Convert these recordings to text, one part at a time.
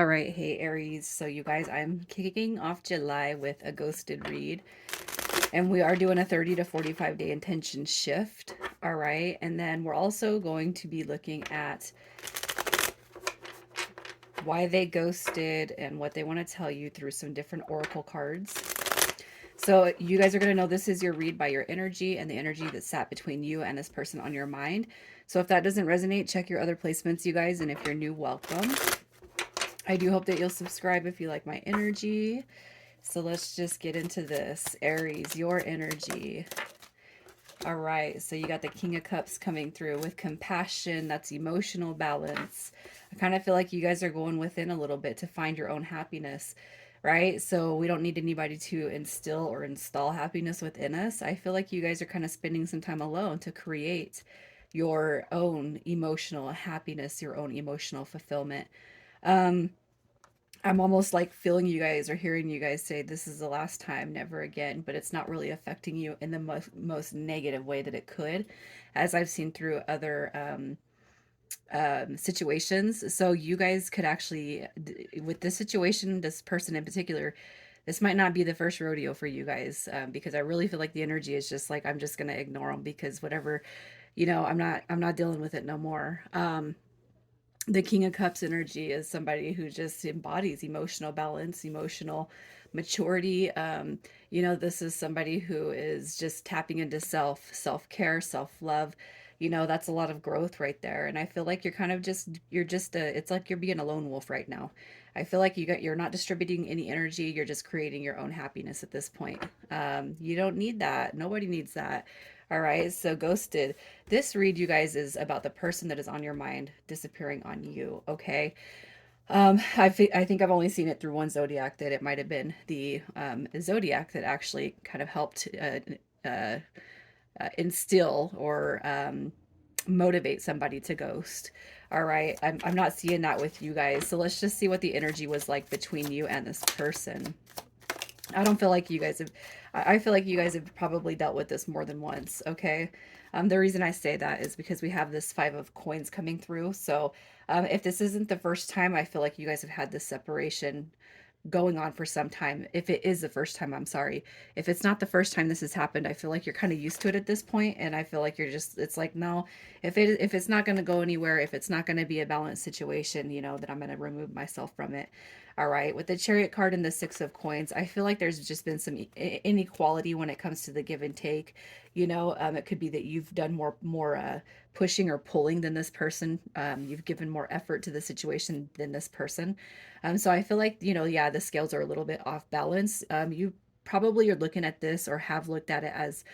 All right, hey Aries. So you guys, I'm kicking off July with a ghosted read, and we are doing a 30 to 45 day intention shift. All right, and then we're also going to be looking at why they ghosted and what they want to tell you through some different oracle cards. So you guys are going to know this is your read by your energy and the energy that sat between you and this person on your mind. So if that doesn't resonate, check your other placements, you guys, and if you're new, welcome. I do hope that you'll subscribe if you like my energy. So let's just get into this. Aries, your energy. All right, so you got the King of Cups coming through with compassion. That's emotional balance. I kind of feel like you guys are going within a little bit to find your own happiness, right? So we don't need anybody to instill or install happiness within us. I feel like you guys are kind of spending some time alone to create your own emotional happiness, your own emotional fulfillment. Um, I'm almost like feeling you guys or hearing you guys say this is the last time, never again, but it's not really affecting you in the most negative way that it could, as I've seen through other situations. So you guys could actually, with this situation, this person in particular, this might not be the first rodeo for you guys, because I really feel like the energy is just like I'm just gonna ignore them because whatever, I'm not dealing with it no more. The King of Cups energy is somebody who just embodies emotional balance, emotional maturity. This is somebody who is just tapping into self-care, self-love. That's a lot of growth right there. And I feel like it's like you're being a lone wolf right now. I feel like you're not distributing any energy. You're just creating your own happiness at this point. You don't need that. Nobody needs that. All right. So ghosted. This read, you guys, is about the person that is on your mind disappearing on you. Okay. I think I've only seen it through one zodiac, that it might have been the zodiac that actually kind of helped uh, instill or motivate somebody to ghost. All right. I'm not seeing that with you guys. So let's just see what the energy was like between you and this person. I don't feel like you guys have, I feel like you guys have probably dealt with this more than once, okay? The reason I say that is because we have this Five of Coins coming through. So if this isn't the first time, I feel like you guys have had this separation going on for some time. If it is the first time, I'm sorry. If it's not the first time this has happened, I feel like you're kind of used to it at this point, and I feel like it's like, no, if it's not going to go anywhere, if it's not going to be a balanced situation, that I'm going to remove myself from it. All right, with the Chariot card and the Six of Coins, I feel like there's just been some inequality when it comes to the give and take. It could be that you've done more pushing or pulling than this person. You've given more effort to the situation than this person. So I feel like, yeah, the scales are a little bit off balance. You probably are looking at this or have looked at it as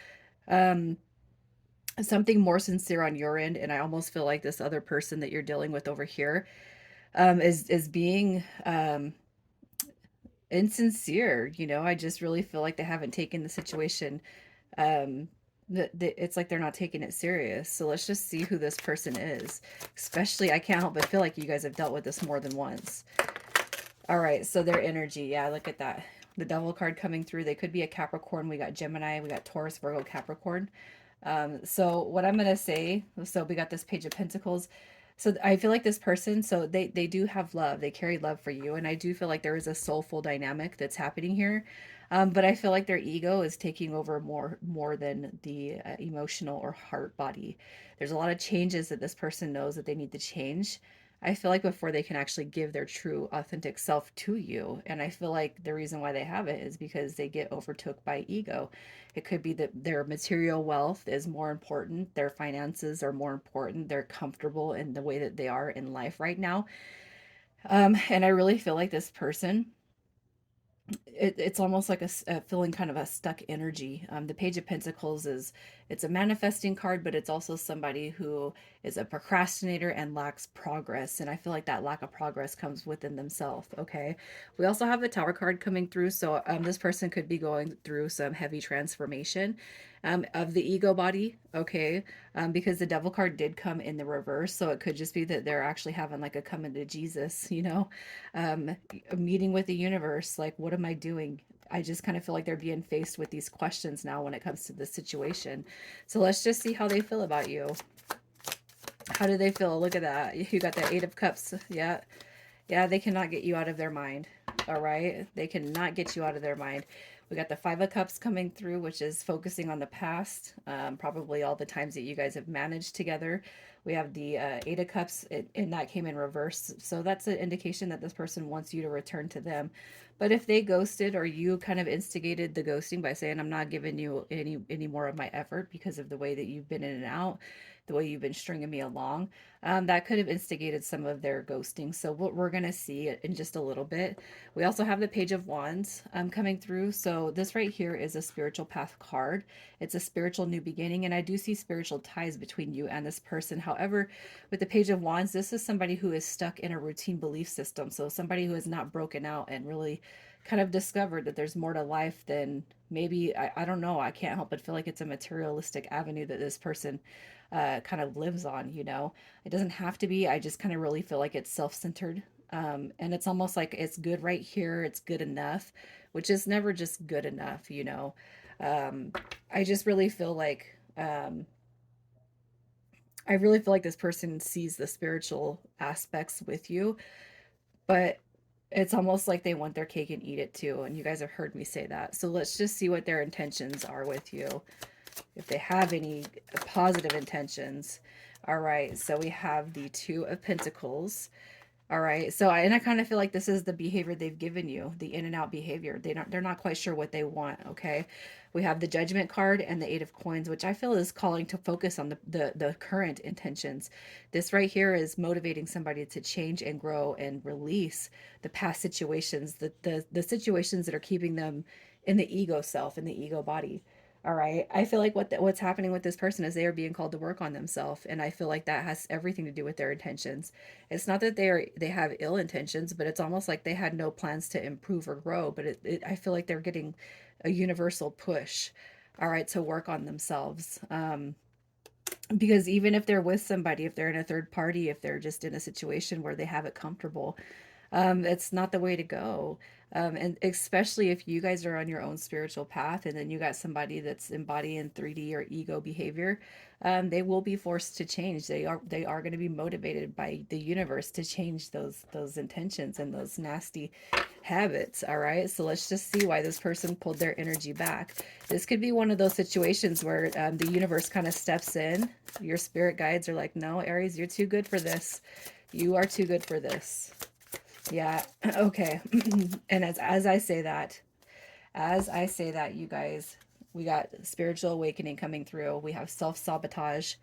um, something more sincere on your end. And I almost feel like this other person that you're dealing with over here is being insincere. I just really feel like they haven't taken the situation. Um, it's like they're not taking it serious. So let's just see who this person is. Especially, I can't help but feel like you guys have dealt with this more than once. All right, so their energy. Yeah, look at that. The Devil card coming through. They could be a Capricorn. We got Gemini. We got Taurus, Virgo, Capricorn. So what I'm going to say, so we got this Page of Pentacles. So I feel like this person, so they do have love. They carry love for you. And I do feel like there is a soulful dynamic that's happening here. But I feel like their ego is taking over more than the emotional or heart body. There's a lot of changes that this person knows that they need to change. I feel like before they can actually give their true authentic self to you. And I feel like the reason why they have it is because they get overtook by ego. It could be that their material wealth is more important, their finances are more important, they're comfortable in the way that they are in life right now. And I really feel like this person, it's almost like a feeling kind of a stuck energy. The Page of Pentacles it's a manifesting card, but it's also somebody who is a procrastinator and lacks progress. And I feel like that lack of progress comes within themselves. Okay. We also have the Tower card coming through. So this person could be going through some heavy transformation of the ego body. Okay. Because the Devil card did come in the reverse. So it could just be that they're actually having like a come into Jesus, a meeting with the universe. Like, what am I doing? I just kind of feel like they're being faced with these questions now when it comes to this situation. So let's just see how they feel about you. How do they feel? Look at that. You got the Eight of Cups. Yeah. Yeah, they cannot get you out of their mind. All right. They cannot get you out of their mind. We got the Five of Cups coming through, which is focusing on the past, probably all the times that you guys have managed together. We have the Eight of Cups, and that came in reverse. So that's an indication that this person wants you to return to them. But if they ghosted or you kind of instigated the ghosting by saying, I'm not giving you any more of my effort because of the way that you've been in and out, the way you've been stringing me along, that could have instigated some of their ghosting. So what we're going to see in just a little bit. We also have the Page of Wands coming through. So this right here is a spiritual path card. It's a spiritual new beginning, and I do see spiritual ties between you and this person. However, with the Page of Wands, this is somebody who is stuck in a routine belief system. So somebody who has not broken out and really kind of discovered that there's more to life than maybe, I don't know, I can't help but feel like it's a materialistic avenue that this person kind of lives on, you know. It doesn't have to be. I just kind of really feel like it's self-centered. And it's almost like it's good right here, it's good enough, which is never just good enough, you know. um, I just really feel like I really feel like this person sees the spiritual aspects with you, but it's almost like they want their cake and eat it too. And you guys have heard me say that. So let's just see what their intentions are with you, if they have any positive intentions. All right, so we have the Two of Pentacles. All right. So I kind of feel like this is the behavior they've given you, the in and out behavior. They're not quite sure what they want, okay? We have the Judgment card and the Eight of Coins, which I feel is calling to focus on the current intentions. This right here is motivating somebody to change and grow and release the past situations, the situations that are keeping them in the ego self, in the ego body. All right. I feel like what's happening with this person is they are being called to work on themselves, and I feel like that has everything to do with their intentions. It's not that they have ill intentions, but it's almost like they had no plans to improve or grow. But I feel like they're getting a universal push, all right, to work on themselves. Because even if they're with somebody, if they're in a third party, if they're just in a situation where they have it comfortable, it's not the way to go. And especially if you guys are on your own spiritual path and then you got somebody that's embodying 3D or ego behavior, they will be forced to change. They are going to be motivated by the universe to change those intentions and those nasty habits. All right. So let's just see why this person pulled their energy back. This could be one of those situations where the universe kind of steps in. Your spirit guides are like, no, Aries, you're too good for this. You are too good for this. Yeah, okay. And as I say that, you guys, we got spiritual awakening coming through. We have self-sabotage.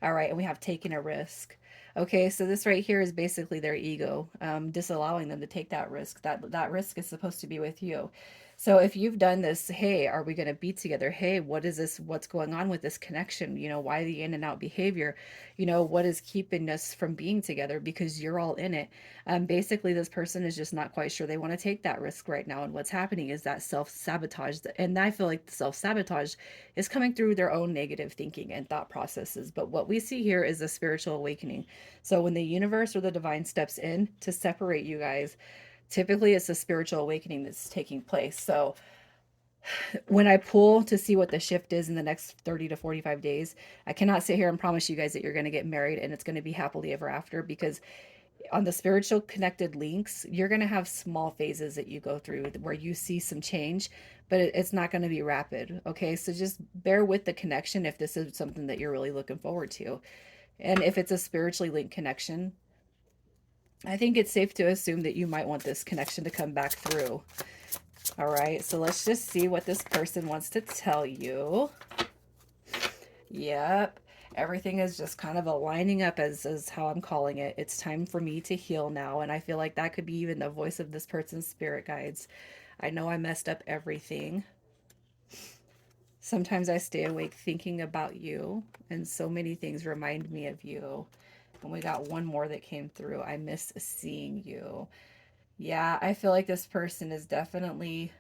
All right, and we have taken a risk. Okay, so this right here is basically their ego, disallowing them to take that risk. That risk is supposed to be with you. So if you've done this, hey, are we going to be together? Hey, what is this? What's going on with this connection? You know, why the in and out behavior? You know, what is keeping us from being together? Because you're all in it. Basically, this person is just not quite sure they want to take that risk right now. And what's happening is that self sabotage. And I feel like the self sabotage is coming through their own negative thinking and thought processes. But what we see here is a spiritual awakening. So when the universe or the divine steps in to separate you guys, typically it's a spiritual awakening that's taking place. So when I pull to see what the shift is in the next 30 to 45 days, I cannot sit here and promise you guys that you're going to get married and it's going to be happily ever after, because on the spiritual connected links, you're going to have small phases that you go through where you see some change, but it's not going to be rapid. Okay. So just bear with the connection if this is something that you're really looking forward to. And if it's a spiritually linked connection, I think it's safe to assume that you might want this connection to come back through. All right. So let's just see what this person wants to tell you. Yep. Everything is just kind of aligning up as how I'm calling it. It's time for me to heal now. And I feel like that could be even the voice of this person's spirit guides. I know I messed up everything. Sometimes I stay awake thinking about you, and so many things remind me of you. And we got one more that came through. I miss seeing you. Yeah, I feel like this person is definitely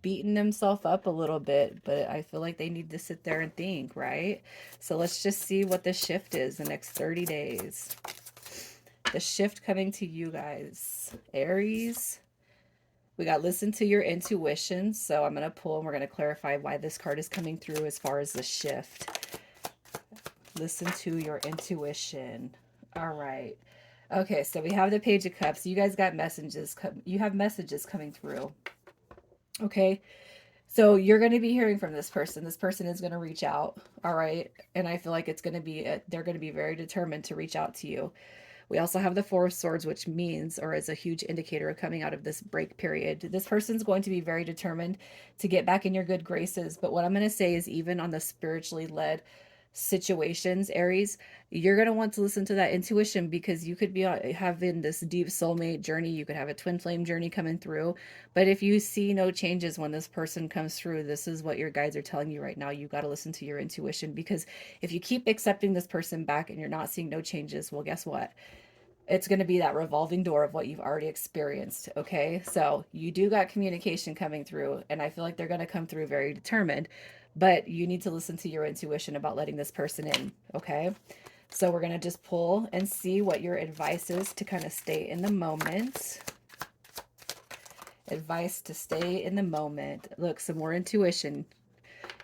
beating themselves up a little bit, but I feel like they need to sit there and think, right? So let's just see what the shift is the next 30 days. The shift coming to you guys, Aries. We got listen to your intuition. So I'm going to pull and we're going to clarify why this card is coming through as far as the shift. Listen to your intuition. All right. Okay, so we have the Page of Cups. You guys got messages. You have messages coming through. Okay, so you're going to be hearing from this person. This person is going to reach out. All right, and I feel like it's going to be they're going to be very determined to reach out to you. We also have the Four of Swords, which means, or is a huge indicator of coming out of this break period. This person's going to be very determined to get back in your good graces. But what I'm going to say is, even on the spiritually led situations, Aries, you're going to want to listen to that intuition, because you could be having this deep soulmate journey. You could have a twin flame journey coming through. But if you see no changes when this person comes through, this is what your guides are telling you right now. You got to listen to your intuition, because if you keep accepting this person back and you're not seeing no changes, well, guess what? It's going to be that revolving door of what you've already experienced. Okay, so you do got communication coming through, and I feel like they're going to come through very determined, but you need to listen to your intuition about letting this person in. Okay, so we're going to just pull and see what your advice is to kind of stay in the moment. Advice to stay in the moment. Look, some more intuition.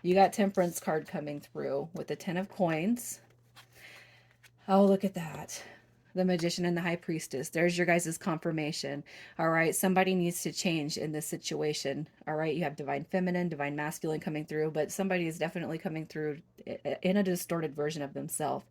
You got Temperance card coming through with the 10 of coins. Oh, look at that. The Magician and the High Priestess. There's your guys' confirmation. All right. Somebody needs to change in this situation. All right. You have Divine Feminine, Divine Masculine coming through, but somebody is definitely coming through in a distorted version of themselves.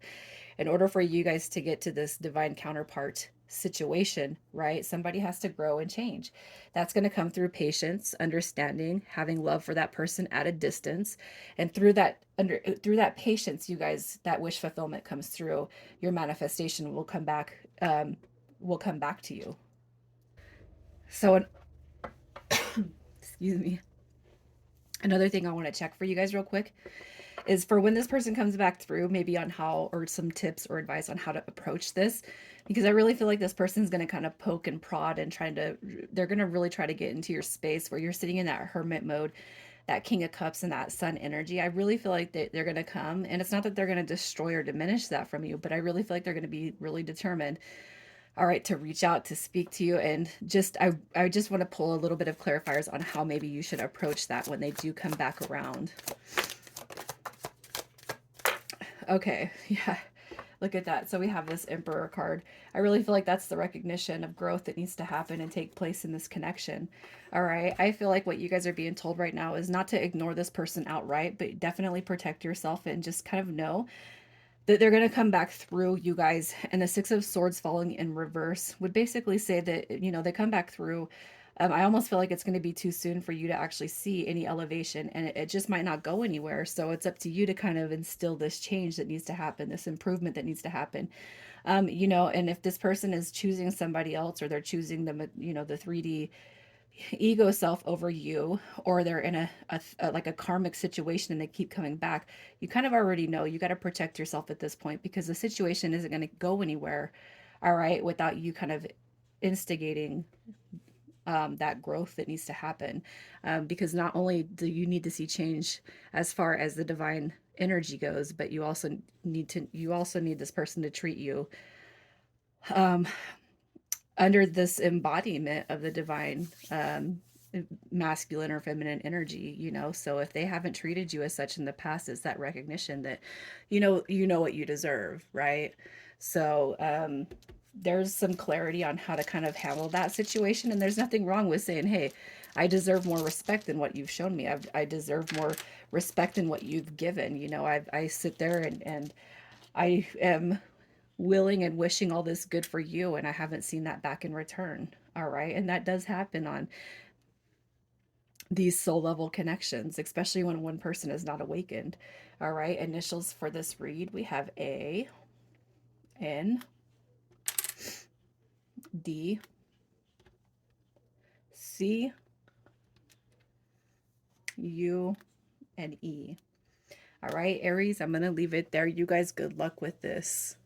In order for you guys to get to this divine counterpart situation, right? Somebody has to grow and change. That's going to come through patience, understanding, having love for that person at a distance. And through that patience, you guys, that wish fulfillment comes through. Your manifestation will come back to you. So excuse me. Another thing I want to check for you guys real quick is for when this person comes back through, maybe on how, or some tips or advice on how to approach this, because I really feel like this person's going to kind of poke and prod and they're going to really try to get into your space where you're sitting in that hermit mode, that King of Cups and that Sun energy. I really feel like they're going to come, and it's not that they're going to destroy or diminish that from you, but I really feel like they're going to be really determined, all right, to reach out, to speak to you. And I just want to pull a little bit of clarifiers on how maybe you should approach that when they do come back around. Okay, yeah. Look at that. So we have this Emperor card. I really feel like that's the recognition of growth that needs to happen and take place in this connection. All right. I feel like what you guys are being told right now is not to ignore this person outright, but definitely protect yourself and just kind of know that they're going to come back through, you guys. And the Six of Swords falling in reverse would basically say that, they come back through. I almost feel like it's going to be too soon for you to actually see any elevation, and it just might not go anywhere. So it's up to you to kind of instill this change that needs to happen, this improvement that needs to happen. And if this person is choosing somebody else, or they're choosing the 3D ego self over you, or they're in like a karmic situation and they keep coming back, you kind of already know you got to protect yourself at this point, because the situation isn't going to go anywhere, all right, without you kind of instigating that growth that needs to happen, because not only do you need to see change as far as the divine energy goes, but you also need this person to treat you um, under this embodiment of the divine, masculine or feminine energy. So if they haven't treated you as such in the past, it's that recognition that you know what you deserve, right? So there's some clarity on how to kind of handle that situation, and there's nothing wrong with saying, hey, I deserve more respect than what you've shown me. I deserve more respect than what you've given. I sit there and I am willing and wishing all this good for you, and I haven't seen that back in return. All right, and that does happen on these soul level connections, especially when one person is not awakened. All right, initials for this read, we have A, N, D, C, U, and E. All right, Aries, I'm going to leave it there. You guys, good luck with this.